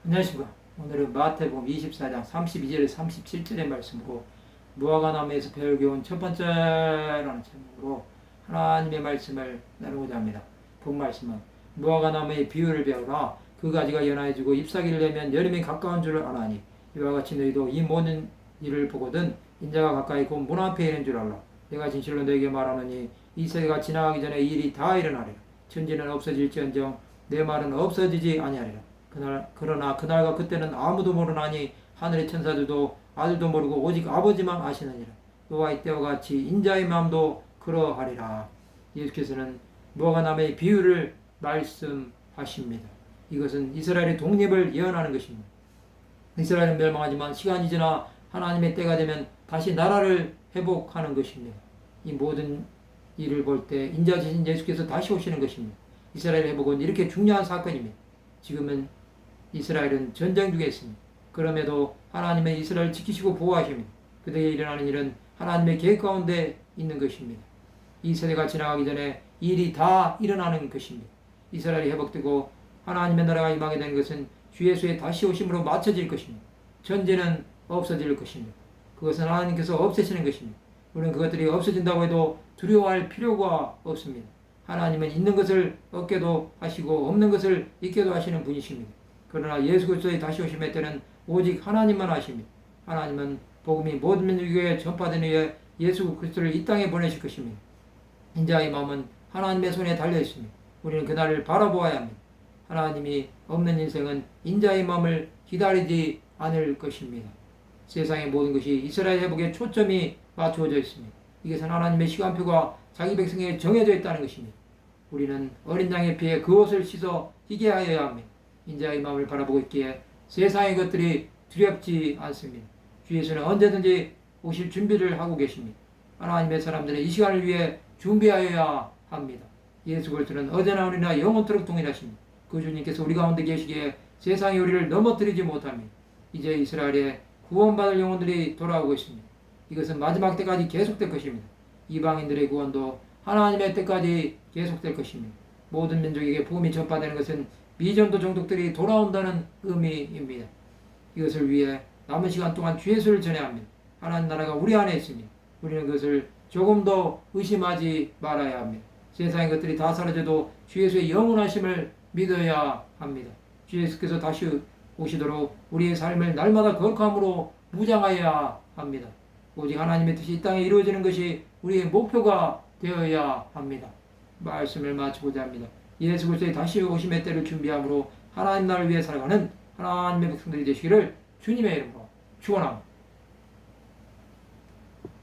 안녕하십니까. 오늘은 마태복음 24장 32절에서 37절의 말씀으로 무화과나무에서 배울 교훈 첫 번째라는 제목으로 하나님의 말씀을 나누고자 합니다. 본 말씀은 무화과나무의 비유를 배우라. 그 가지가 연하여지고 잎사귀를 내면 여름이 가까운 줄 아나니 이와 같이 너희도 이 모든 일을 보거든 인자가 가까이 곧 문 앞에 있는 줄 알라. 내가 진실로 너에게 말하노니 이 세대가 지나가기 전에 이 일이 다 일어나리라. 천지는 없어질지언정 내 말은 없어지지 아니하리라. 그러나 그날과 그때는 아무도 모르나니 하늘의 천사들도 아들도 모르고 오직 아버지만 아시느니라. 너와 이때와 같이 인자의 마음도 그러하리라. 예수께서는 무화과나무의 비유를 말씀하십니다. 이것은 이스라엘의 독립을 예언하는 것입니다. 이스라엘은 멸망하지만 시간이 지나 하나님의 때가 되면 다시 나라를 회복하는 것입니다. 이 모든 일을 볼 때 인자지신 예수께서 다시 오시는 것입니다. 이스라엘 회복은 이렇게 중요한 사건입니다. 지금은 이스라엘은 전쟁 중에 있습니다. 그럼에도 하나님의 이스라엘을 지키시고 보호하십니다. 그들에게 일어나는 일은 하나님의 계획 가운데 있는 것입니다. 이 세대가 지나가기 전에 이 일이 다 일어나는 것입니다. 이스라엘이 회복되고 하나님의 나라가 임하게 된 것은 주 예수의 다시 오심으로 맞춰질 것입니다. 전쟁은 없어질 것입니다. 그것은 하나님께서 없애시는 것입니다. 우리는 그것들이 없어진다고 해도 두려워할 필요가 없습니다. 하나님은 있는 것을 얻게도 하시고 없는 것을 잊게도 하시는 분이십니다. 그러나 예수 그리스도의 다시 오심의 때는 오직 하나님만 하십니다. 하나님은 복음이 모든 민족에게 전파되는 후에 예수 그리스도를 이 땅에 보내실 것입니다. 인자의 마음은 하나님의 손에 달려 있습니다. 우리는 그날을 바라보아야 합니다. 하나님이 없는 인생은 인자의 마음을 기다리지 않을 것입니다. 세상의 모든 것이 이스라엘 회복에 초점이 맞추어져 있습니다. 이것은 하나님의 시간표가 자기 백성에게 정해져 있다는 것입니다. 우리는 어린 양의 피에 그 옷을 씻어 희게 하여야 합니다. 인자의 마음을 바라보고 있기에 세상의 것들이 두렵지 않습니다. 주 예수는 언제든지 오실 준비를 하고 계십니다. 하나님의 사람들은 이 시간을 위해 준비하여야 합니다. 예수 그리스도는 어제나 오늘이나 영원토록 동일하십니다. 그 주님께서 우리 가운데 계시기에 세상이 우리를 넘어뜨리지 못합니다. 이제 이스라엘의 구원받을 영혼들이 돌아오고 있습니다. 이것은 마지막 때까지 계속될 것입니다. 이방인들의 구원도 하나님의 때까지 계속될 것입니다. 모든 민족에게 복음이 전파되는 것은 미전도 종족들이 돌아온다는 의미입니다. 이것을 위해 남은 시간 동안 주 예수를 전해야 합니다. 하나님 나라가 우리 안에 있습니다. 우리는 그것을 조금 더 의심하지 말아야 합니다. 세상의 것들이 다 사라져도 주 예수의 영원하심을 믿어야 합니다. 주 예수께서 다시 오시도록 우리의 삶을 날마다 거룩함으로 무장하여야 합니다. 오직 하나님의 뜻이 이 땅에 이루어지는 것이 우리의 목표가 되어야 합니다. 말씀을 마치고자 합니다. 예수 그리스도의 다시 오심의 때를 준비함으로 하나님 나라를 위해 살아가는 하나님의 백성들이 되시기를 주님의 이름으로 축원합니다.